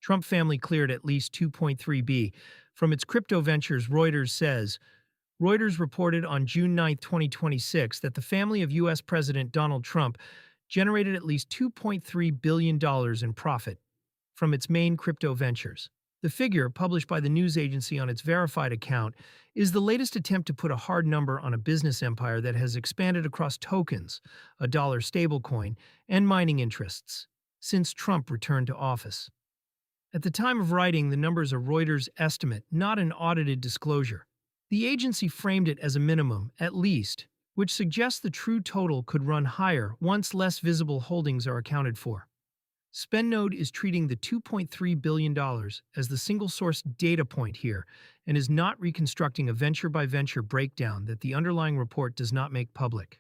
Trump family cleared at least 2.3 B from its crypto ventures, Reuters says. Reuters reported on June 9, 2026, that the family of U.S. President Donald Trump generated at least $2.3 billion in profit from its main crypto ventures. The figure, published by the news agency on its verified account, is the latest attempt to put a hard number on a business empire that has expanded across tokens, a dollar stablecoin, and mining interests since Trump returned to office. At the time of writing, the numbers are Reuters' estimate, not an audited disclosure. The agency framed it as a minimum, at least, which suggests the true total could run higher once less visible holdings are accounted for. SpendNode is treating the $2.3 billion as the single-source data point here and is not reconstructing a venture-by-venture breakdown that the underlying report does not make public.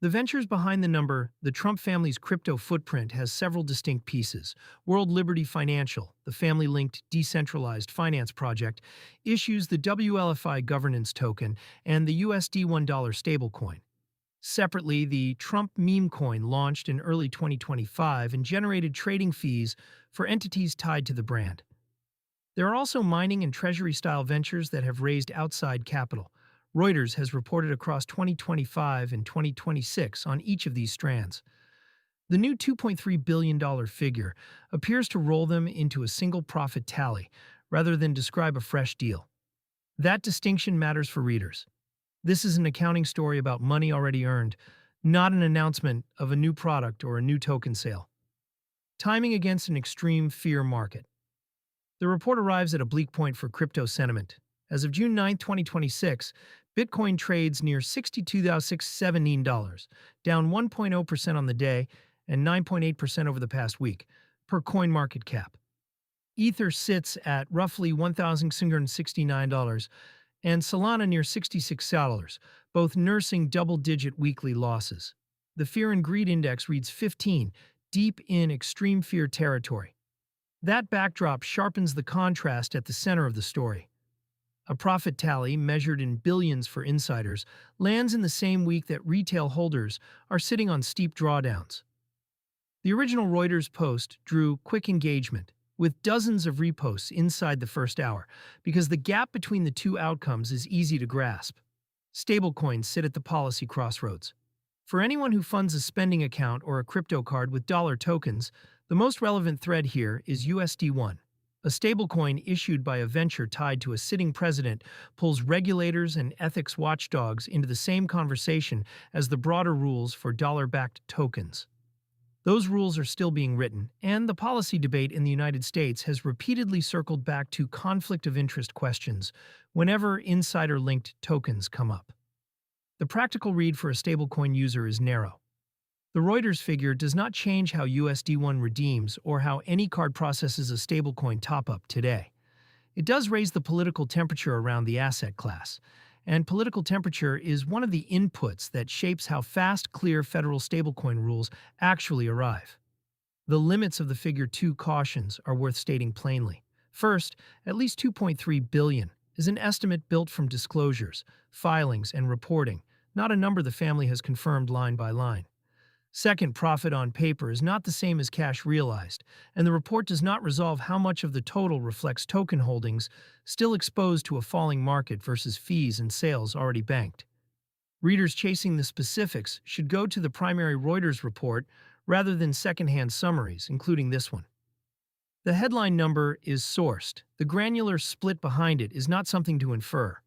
The ventures behind the number, the Trump family's crypto footprint, has several distinct pieces. World Liberty Financial, the family-linked decentralized finance project, issues the WLFI governance token and the USD $1 stablecoin. Separately, the Trump meme coin launched in early 2025 and generated trading fees for entities tied to the brand. There are also mining and treasury-style ventures that have raised outside capital. Reuters has reported across 2025 and 2026 on each of these strands. The new $2.3 billion figure appears to roll them into a single profit tally rather than describe a fresh deal. That distinction matters for readers. This is an accounting story about money already earned, not an announcement of a new product or a new token sale. Timing against an extreme fear market. The report arrives at a bleak point for crypto sentiment. As of June 9, 2026, Bitcoin trades near $62,617, down 1.0% on the day and 9.8% over the past week, per CoinMarketCap. Ether sits at roughly $1,669, and Solana near $66, both nursing double-digit weekly losses. The Fear and Greed Index reads 15, deep in extreme fear territory. That backdrop sharpens the contrast at the center of the story. A profit tally, measured in billions for insiders, lands in the same week that retail holders are sitting on steep drawdowns. The original Reuters post drew quick engagement, with dozens of reposts inside the first hour, because the gap between the two outcomes is easy to grasp. Stablecoins sit at the policy crossroads. For anyone who funds a spending account or a crypto card with dollar tokens, the most relevant thread here is USD1. A stablecoin issued by a venture tied to a sitting president pulls regulators and ethics watchdogs into the same conversation as the broader rules for dollar-backed tokens. Those rules are still being written, and the policy debate in the United States has repeatedly circled back to conflict of interest questions whenever insider-linked tokens come up. The practical read for a stablecoin user is narrow. The Reuters figure does not change how USD1 redeems or how any card processes a stablecoin top-up today. It does raise the political temperature around the asset class, and political temperature is one of the inputs that shapes how fast, clear federal stablecoin rules actually arrive. The limits of the Figure 2 cautions are worth stating plainly. First, at least $2.3 billion is an estimate built from disclosures, filings, and reporting, not a number the family has confirmed line by line. Second, profit on paper is not the same as cash realized, and the report does not resolve how much of the total reflects token holdings still exposed to a falling market versus fees and sales already banked. Readers chasing the specifics should go to the primary Reuters report rather than secondhand summaries, including this one. The headline number is sourced. The granular split behind it is not something to infer.